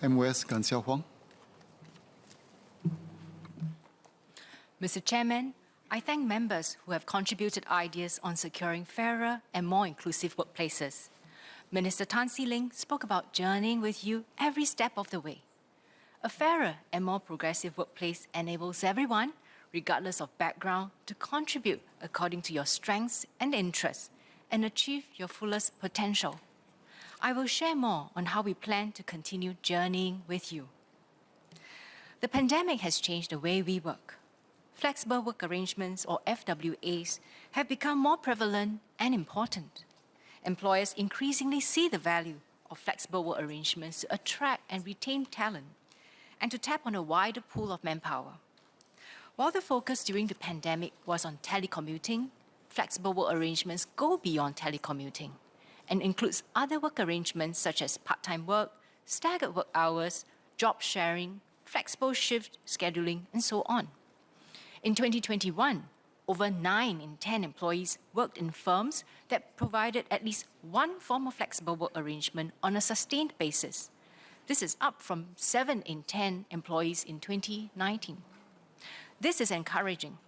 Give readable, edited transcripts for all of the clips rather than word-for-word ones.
MOS Gan Siow Huang. Mr. Chairman, I thank members who have contributed ideas on securing fairer and more inclusive workplaces. Minister Tan See Leng spoke about journeying with you every step of the way. A fairer and more progressive workplace enables everyone, regardless of background, to contribute according to your strengths and interests and achieve your fullest potential. I will share more on how we plan to continue journeying with you. The pandemic has changed the way we work. Flexible work arrangements, or FWAs, have become more prevalent and important. Employers increasingly see the value of flexible work arrangements to attract and retain talent and to tap on a wider pool of manpower. While the focus during the pandemic was on telecommuting, flexible work arrangements go beyond telecommuting and includes other work arrangements such as part-time work, staggered work hours, job sharing, flexible shift scheduling, and so on. In 2021, over 9 in 10 employees worked in firms that provided at least one form of flexible work arrangement on a sustained basis. This is up from 7 in 10 employees in 2019. This is encouraging,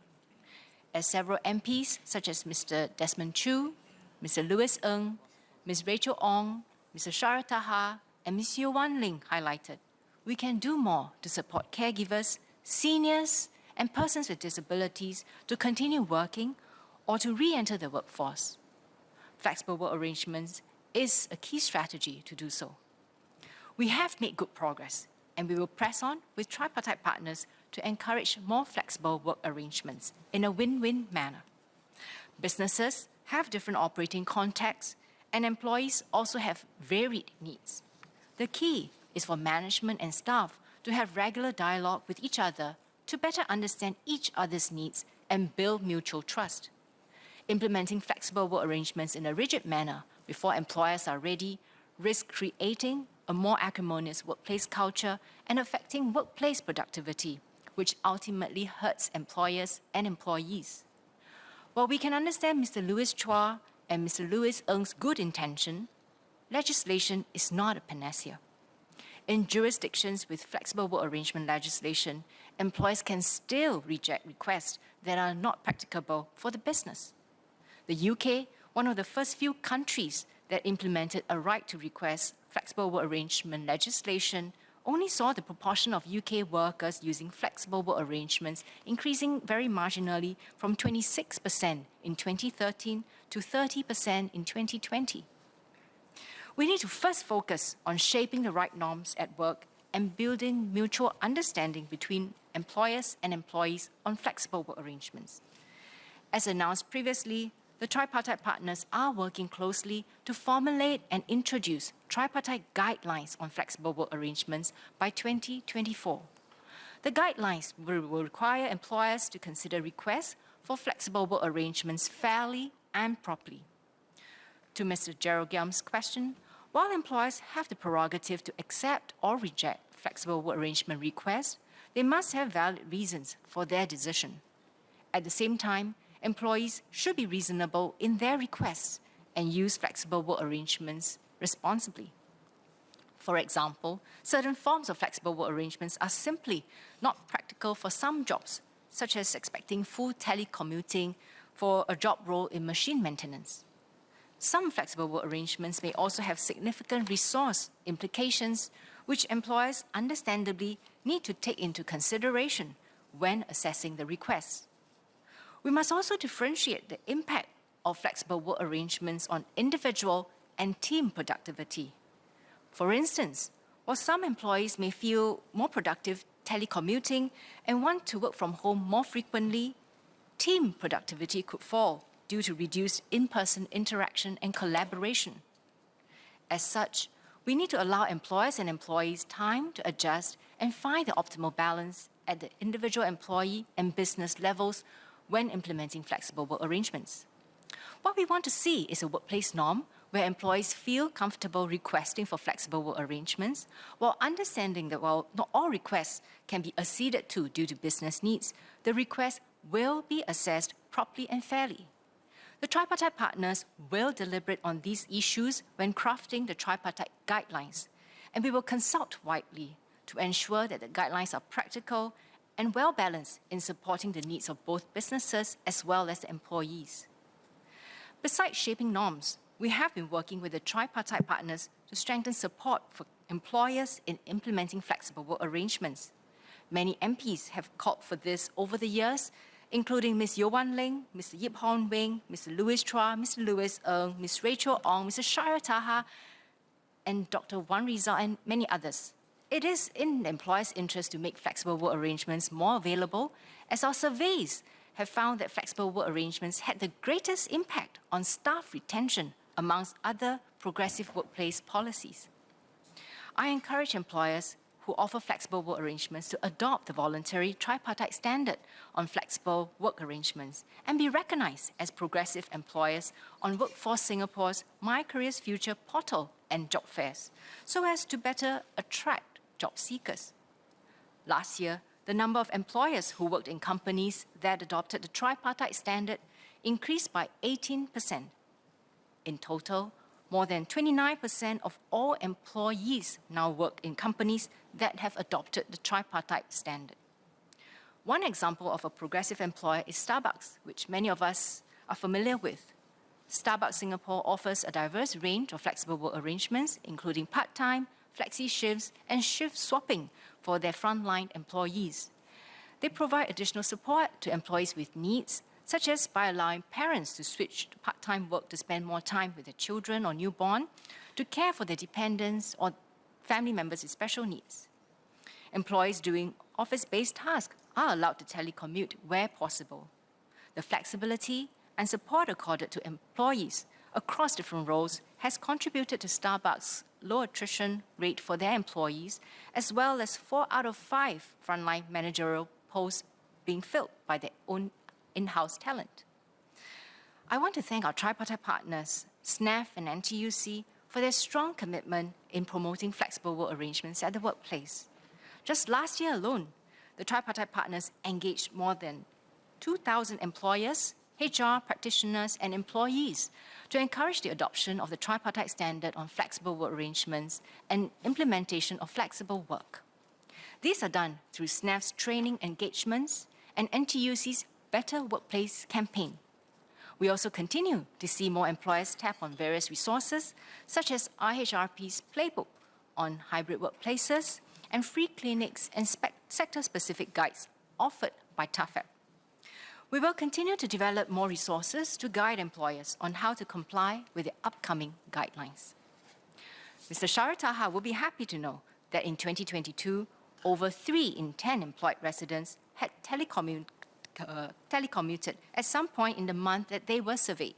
as several MPs, such as Mr. Desmond Chu, Mr. Louis Ng, Ms. Rachel Ong, Mr. Shara Taha, and Ms. Yeo Wan Ling highlighted. We can do more to support caregivers, seniors, and persons with disabilities to continue working or to re-enter the workforce. Flexible work arrangements is a key strategy to do so. We have made good progress, and we will press on with tripartite partners to encourage more flexible work arrangements in a win-win manner. Businesses have different operating contexts, and employees also have varied needs. The key is for management and staff to have regular dialogue with each other to better understand each other's needs and build mutual trust. Implementing flexible work arrangements in a rigid manner before employers are ready risks creating a more acrimonious workplace culture and affecting workplace productivity, which ultimately hurts employers and employees. While we can understand Mr. Louis Chua and Mr. Louis Ng's good intention, legislation is not a panacea. In jurisdictions with flexible work arrangement legislation, employers can still reject requests that are not practicable for the business. The UK, one of the first few countries that implemented a right to request flexible work arrangement legislation, only saw the proportion of UK workers using flexible work arrangements increasing very marginally from 26% in 2013 to 30% in 2020. We need to first focus on shaping the right norms at work and building mutual understanding between employers and employees on flexible work arrangements. As announced previously, the tripartite partners are working closely to formulate and introduce tripartite guidelines on flexible work arrangements by 2024. The guidelines will require employers to consider requests for flexible work arrangements fairly and properly. To Mr. Gerald Giam's question, while employers have the prerogative to accept or reject flexible work arrangement requests, they must have valid reasons for their decision. At the same time, employees should be reasonable in their requests and use flexible work arrangements responsibly. For example, certain forms of flexible work arrangements are simply not practical for some jobs, such as expecting full telecommuting for a job role in machine maintenance. Some flexible work arrangements may also have significant resource implications, which employers understandably need to take into consideration when assessing the requests. We must also differentiate the impact of flexible work arrangements on individual and team productivity. For instance, while some employees may feel more productive telecommuting and want to work from home more frequently, team productivity could fall due to reduced in-person interaction and collaboration. As such, we need to allow employers and employees time to adjust and find the optimal balance at the individual employee and business levels when implementing flexible work arrangements. What we want to see is a workplace norm where employees feel comfortable requesting for flexible work arrangements, while understanding that while not all requests can be acceded to due to business needs, the request will be assessed properly and fairly. The tripartite partners will deliberate on these issues when crafting the tripartite guidelines, and we will consult widely to ensure that the guidelines are practical and well-balanced in supporting the needs of both businesses as well as the employees. Besides shaping norms, we have been working with the tripartite partners to strengthen support for employers in implementing flexible work arrangements. Many MPs have called for this over the years, including Ms. Yeo Wan Ling, Mr. Yip Hon Wing, Mr. Louis Chua, Mr. Louis Ng, Ms. Rachel Ong, Mr. Shara Taha, and Dr. Wan Rizal, and many others. It is in the employer's interest to make flexible work arrangements more available, as our surveys have found that flexible work arrangements had the greatest impact on staff retention amongst other progressive workplace policies. I encourage employers who offer flexible work arrangements to adopt the voluntary tripartite standard on flexible work arrangements and be recognized as progressive employers on Workforce Singapore's My Careers Future portal and job fairs, so as to better attract job seekers. Last year, the number of employers who worked in companies that adopted the tripartite standard increased by 18%. In total, more than 29% of all employees now work in companies that have adopted the tripartite standard. One example of a progressive employer is Starbucks, which many of us are familiar with. Starbucks Singapore offers a diverse range of flexible work arrangements, including part-time, flexi shifts, and shift swapping for their frontline employees. They provide additional support to employees with needs, such as by allowing parents to switch to part-time work to spend more time with their children or newborn, to care for their dependents or family members with special needs. Employees doing office-based tasks are allowed to telecommute where possible. The flexibility and support accorded to employees across different roles has contributed to Starbucks' low attrition rate for their employees, as well as 4 out of 5 frontline managerial posts being filled by their own in-house talent. I want to thank our tripartite partners, SNAF and NTUC, for their strong commitment in promoting flexible work arrangements at the workplace. Just last year alone, the tripartite partners engaged more than 2,000 employers, HR practitioners, and employees to encourage the adoption of the tripartite standard on flexible work arrangements and implementation of flexible work. These are done through SNAF's training engagements and NTUC's Better Workplace campaign. We also continue to see more employers tap on various resources, such as IHRP's playbook on hybrid workplaces and free clinics and sector-specific guides offered by TAFEP. We will continue to develop more resources to guide employers on how to comply with the upcoming guidelines. Mr. Shara Taha will be happy to know that in 2022, over 3 in 10 employed residents had telecommuted at some point in the month that they were surveyed.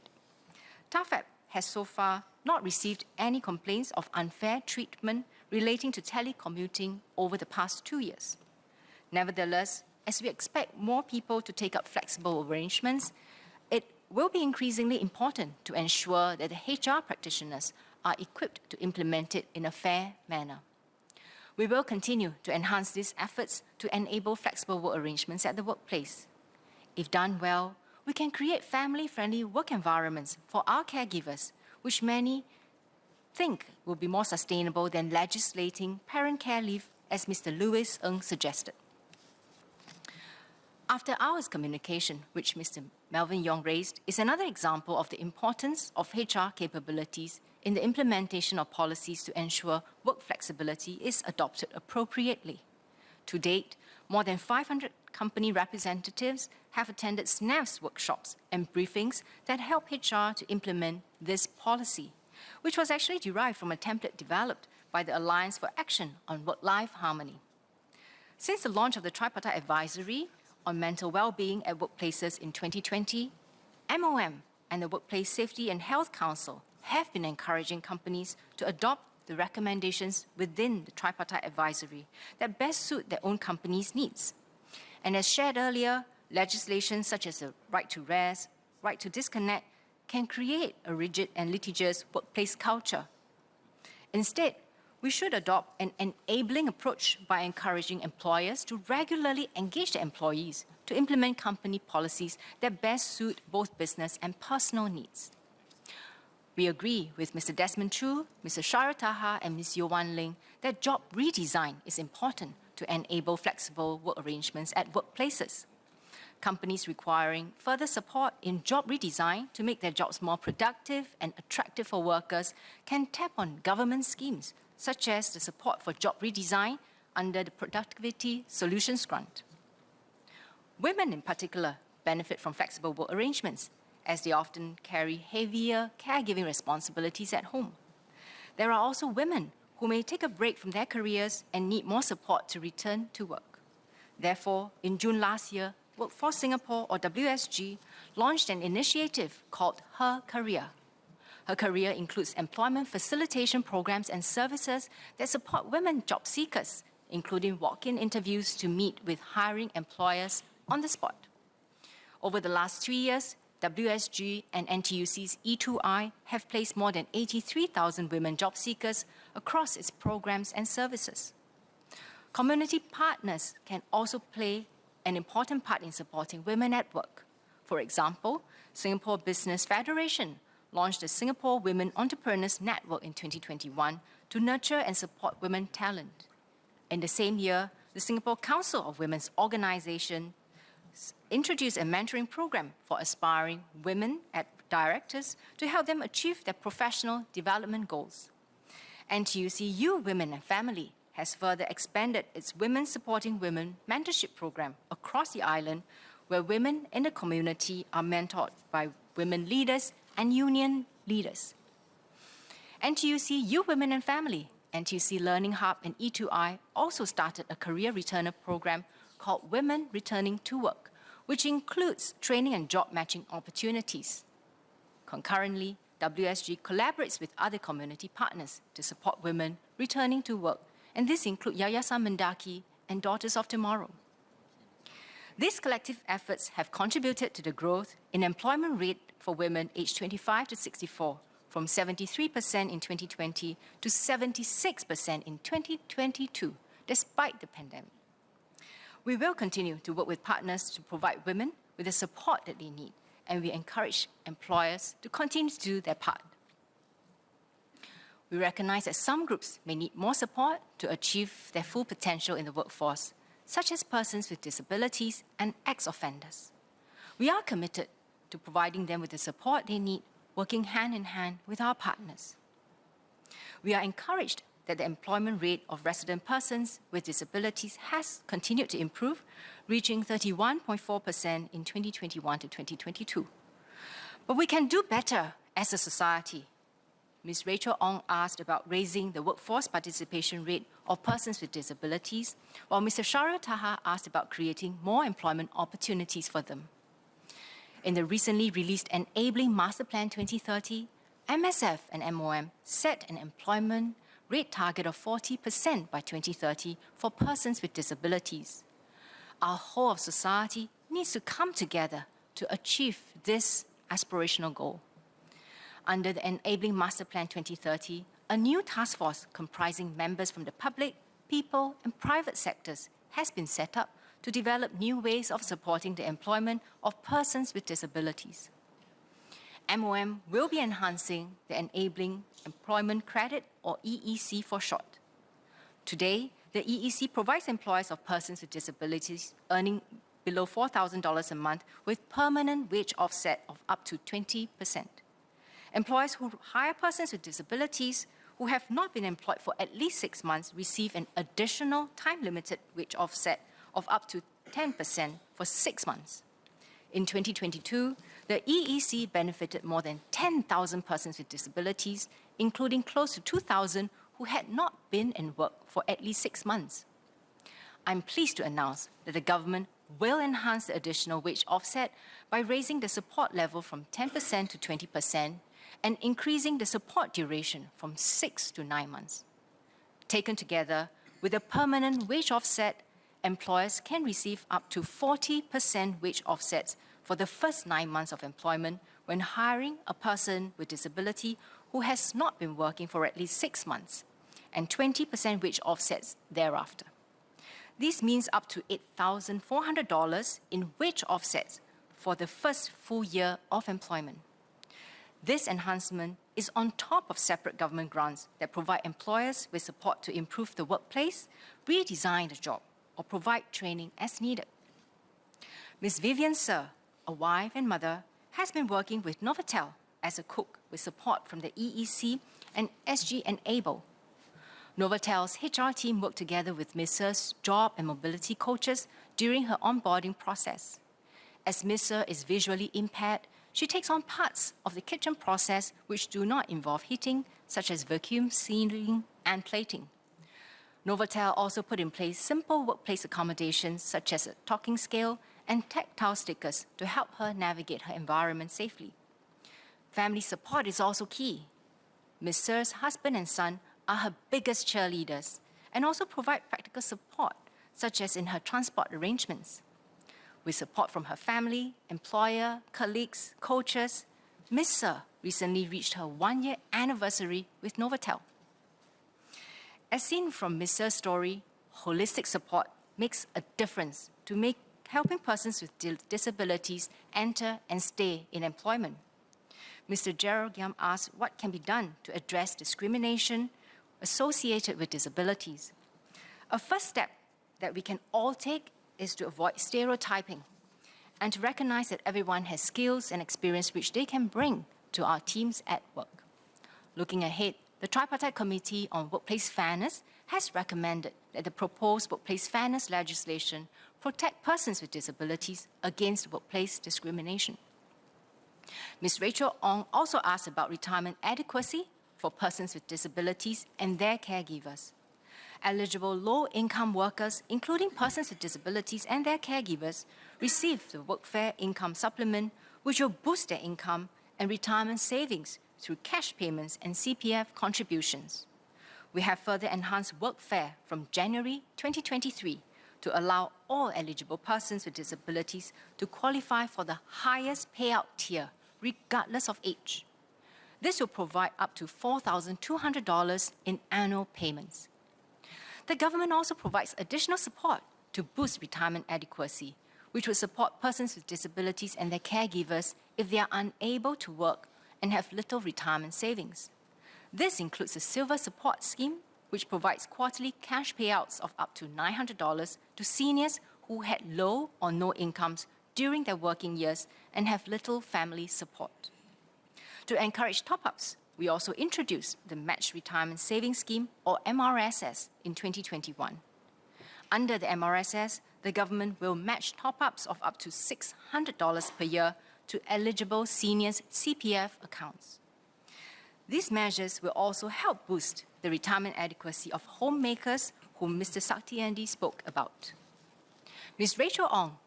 TAFEP has so far not received any complaints of unfair treatment relating to telecommuting over the past 2 years. Nevertheless, as we expect more people to take up flexible arrangements, it will be increasingly important to ensure that the HR practitioners are equipped to implement it in a fair manner. We will continue to enhance these efforts to enable flexible work arrangements at the workplace. If done well, we can create family-friendly work environments for our caregivers, which many think will be more sustainable than legislating parent care leave, as Mr. Louis Ng suggested. After hours communication, which Mr. Melvin Yong raised, is another example of the importance of HR capabilities in the implementation of policies to ensure work flexibility is adopted appropriately. To date, more than 500 company representatives have attended SNAF's workshops and briefings that help HR to implement this policy, which was actually derived from a template developed by the Alliance for Action on Work-Life Harmony. Since the launch of the Tripartite Advisory on Mental Wellbeing at Workplaces in 2020, MOM and the Workplace Safety and Health Council have been encouraging companies to adopt the recommendations within the Tripartite Advisory that best suit their own company's needs. And as shared earlier, legislation such as the right to rest, right to disconnect, can create a rigid and litigious workplace culture. Instead, we should adopt an enabling approach by encouraging employers to regularly engage their employees to implement company policies that best suit both business and personal needs. We agree with Mr. Desmond Chu, Mr. Shara Taha, and Ms. Yowan Ling that job redesign is important to enable flexible work arrangements at workplaces. Companies requiring further support in job redesign to make their jobs more productive and attractive for workers can tap on government schemes, such as the support for job redesign under the Productivity Solutions Grant. Women in particular benefit from flexible work arrangements, as they often carry heavier caregiving responsibilities at home. There are also women who may take a break from their careers and need more support to return to work. Therefore, in June last year, Workforce Singapore, or WSG, launched an initiative called Her Career. Her Career includes employment facilitation programs and services that support women job seekers, including walk-in interviews to meet with hiring employers on the spot. Over the last 3 years, WSG and NTUC's E2I have placed more than 83,000 women job seekers across its programs and services. Community partners can also play an important part in supporting women at work. For example, Singapore Business Federation launched the Singapore Women Entrepreneurs Network in 2021 to nurture and support women talent. In the same year, the Singapore Council of Women's Organizations introduced a mentoring program for aspiring women directors to help them achieve their professional development goals. NTUC You Women and Family has further expanded its Women Supporting Women mentorship program across the island, where women in the community are mentored by women leaders and union leaders. NTUC You Women and Family, NTUC Learning Hub, and E2I also started a career returner program called Women Returning to Work, which includes training and job matching opportunities. Concurrently, WSG collaborates with other community partners to support women returning to work, and this includes Yayasan Mendaki and Daughters of Tomorrow. These collective efforts have contributed to the growth in employment rate for women aged 25 to 64, from 73% in 2020 to 76% in 2022, despite the pandemic. We will continue to work with partners to provide women with the support that they need, and we encourage employers to continue to do their part. We recognize that some groups may need more support to achieve their full potential in the workforce, such as persons with disabilities and ex-offenders. We are committed to providing them with the support they need, working hand in hand with our partners. We are encouraged that the employment rate of resident persons with disabilities has continued to improve, reaching 31.4% in 2021 to 2022. But we can do better as a society. Ms. Rachel Ong asked about raising the workforce participation rate of persons with disabilities, while Mr. Shara Taha asked about creating more employment opportunities for them. In the recently released Enabling Master Plan 2030, MSF and MOM set an employment rate target of 40% by 2030 for persons with disabilities. Our whole of society needs to come together to achieve this aspirational goal. Under the Enabling Master Plan 2030, a new task force comprising members from the public, people, and private sectors has been set up to develop new ways of supporting the employment of persons with disabilities. MOM will be enhancing the Enabling Employment Credit, or EEC for short. Today, the EEC provides employers of persons with disabilities earning below $4,000 a month with permanent wage offset of up to 20%. Employers who hire persons with disabilities who have not been employed for at least 6 months receive an additional time-limited wage offset of up to 10% for 6 months. In 2022, the EEC benefited more than 10,000 persons with disabilities, including close to 2,000 who had not been in work for at least 6 months. I'm pleased to announce that the government will enhance the additional wage offset by raising the support level from 10% to 20% and increasing the support duration from 6 to 9 months. Taken together, with a permanent wage offset, employers can receive up to 40% wage offsets for the first 9 months of employment when hiring a person with disability who has not been working for at least 6 months, and 20% wage offsets thereafter. This means up to $8,400 in wage offsets for the first full year of employment. This enhancement is on top of separate government grants that provide employers with support to improve the workplace, redesign the job, or provide training as needed. Ms. Vivian Sir, a wife and mother, has been working with Novotel as a cook with support from the EEC and SG Enable. Novotel's HR team worked together with Ms. Sir's job and mobility coaches during her onboarding process. As Ms. Sir is visually impaired, she takes on parts of the kitchen process which do not involve heating, such as vacuum sealing and plating. Novotel also put in place simple workplace accommodations such as a talking scale and tactile stickers to help her navigate her environment safely. Family support is also key. Ms. Sir's husband and son are her biggest cheerleaders and also provide practical support, such as in her transport arrangements. With support from her family, employer, colleagues, coaches, Ms. Sir recently reached her one-year anniversary with Novotel. As seen from Ms. Sir's story, holistic support makes a difference to helping persons with disabilities enter and stay in employment. Mr. Gerald Giam asked what can be done to address discrimination associated with disabilities. A first step that we can all take is to avoid stereotyping and to recognize that everyone has skills and experience which they can bring to our teams at work. Looking ahead, the Tripartite Committee on Workplace Fairness has recommended that the proposed workplace fairness legislation protect persons with disabilities against workplace discrimination. Ms. Rachel Ong also asked about retirement adequacy for persons with disabilities and their caregivers. Eligible low-income workers, including persons with disabilities and their caregivers, receive the Workfare Income Supplement, which will boost their income and retirement savings through cash payments and CPF contributions. We have further enhanced Workfare from January 2023 to allow all eligible persons with disabilities to qualify for the highest payout tier, regardless of age. This will provide up to $4,200 in annual payments. The government also provides additional support to boost retirement adequacy, which will support persons with disabilities and their caregivers if they are unable to work and have little retirement savings. This includes a Silver Support Scheme, which provides quarterly cash payouts of up to $900 to seniors who had low or no incomes during their working years and have little family support. To encourage top-ups, we also introduced the Matched Retirement Savings Scheme, or MRSS, in 2021. Under the MRSS, the government will match top-ups of up to $600 per year to eligible seniors' CPF accounts. These measures will also help boost the retirement adequacy of homemakers whom Mr. Saktiandi spoke about. Ms. Rachel Ong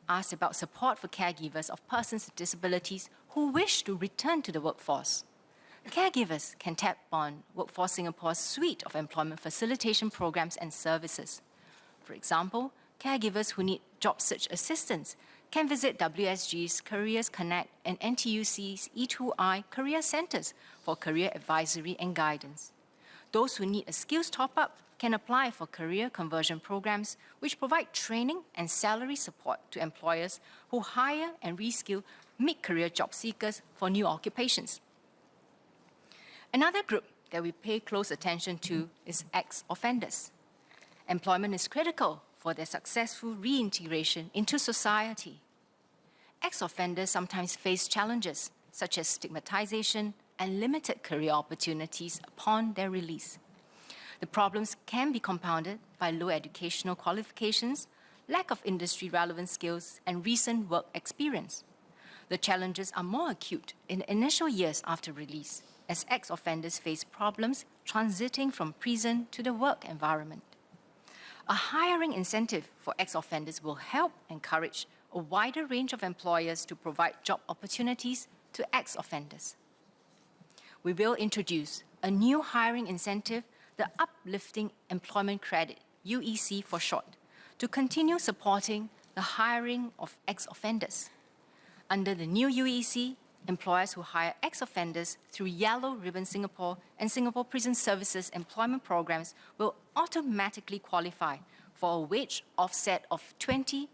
asked about support for caregivers of persons with disabilities who wish to return to the workforce. Caregivers can tap on Workforce Singapore's suite of employment facilitation programs and services. For example, caregivers who need job search assistance can visit WSG's Careers Connect and NTUC's E2I Career Centres for career advisory and guidance. Those who need a skills top-up can apply for career conversion programs which provide training and salary support to employers who hire and reskill mid-career job seekers for new occupations. Another group that we pay close attention to is ex-offenders. Employment is critical for their successful reintegration into society. Ex-offenders sometimes face challenges such as stigmatization and limited career opportunities upon their release. The problems can be compounded by low educational qualifications, lack of industry-relevant skills, and recent work experience. The challenges are more acute in the initial years after release, as ex-offenders face problems transiting from prison to the work environment. A hiring incentive for ex-offenders will help encourage a wider range of employers to provide job opportunities to ex-offenders. We will introduce a new hiring incentive, the Uplifting Employment Credit, UEC for short, to continue supporting the hiring of ex-offenders. Under the new UEC, employers who hire ex-offenders through Yellow Ribbon Singapore and Singapore Prison Services employment programs will automatically qualify for a wage offset of 20%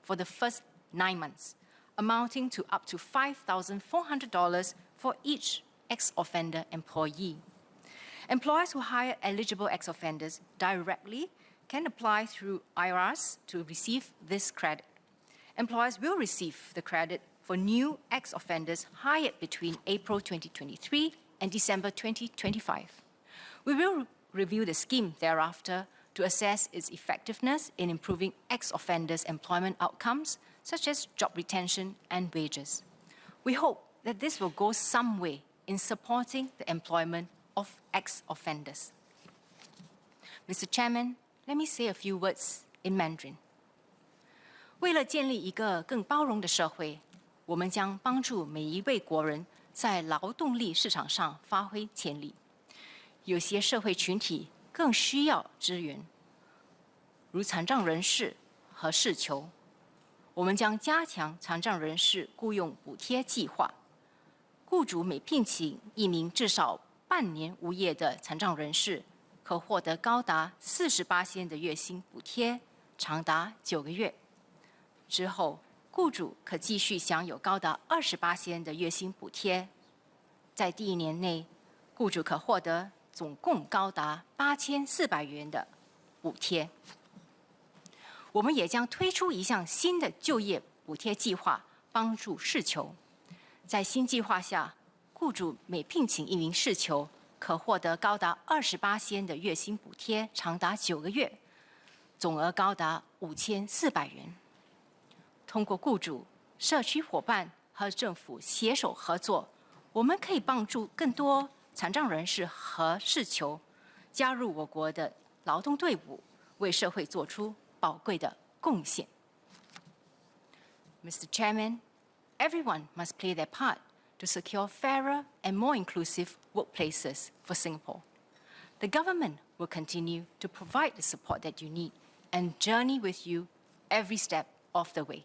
for the first 9 months, amounting to up to $5,400 for each ex-offender employee. Employers who hire eligible ex-offenders directly can apply through IRS to receive this credit. Employers will receive the credit for new ex-offenders hired between April 2023 and December 2025. We will review the scheme thereafter to assess its effectiveness in improving ex-offenders' employment outcomes, such as job retention and wages. We hope that this will go some way in supporting the employment of ex-offenders. Mr. Chairman, let me say a few words in Mandarin. 为了建立一个更包容的社会，我们将帮助每一位国人在劳动力市场上发挥潜力。有些社会群体更需要支援，如残障人士和事求。我们将加强残障人士雇用补贴计划，雇主每聘请一名至少半年无业的残障人士，可获得高达48%的月薪补贴，长达9个月。之后，雇主可继续享有高达28%的月薪补贴。在第1年内，雇主可获得总共高达8400元的补贴。我们也将推出一项新的就业补贴计划，帮助事求。在新计划下，雇主每聘请一名事求，可获得高达28%的月薪补贴，长达9个月，总额高达5400元。通过雇主、社区伙伴和政府携手合作，我们可以帮助更多残障人士和事求加入我国的劳动队伍，为社会做出宝贵的贡献。Mr. Chairman, everyone must play their part to secure fairer and more inclusive workplaces for Singapore. The government will continue to provide the support that you need and journey with you every step of the way.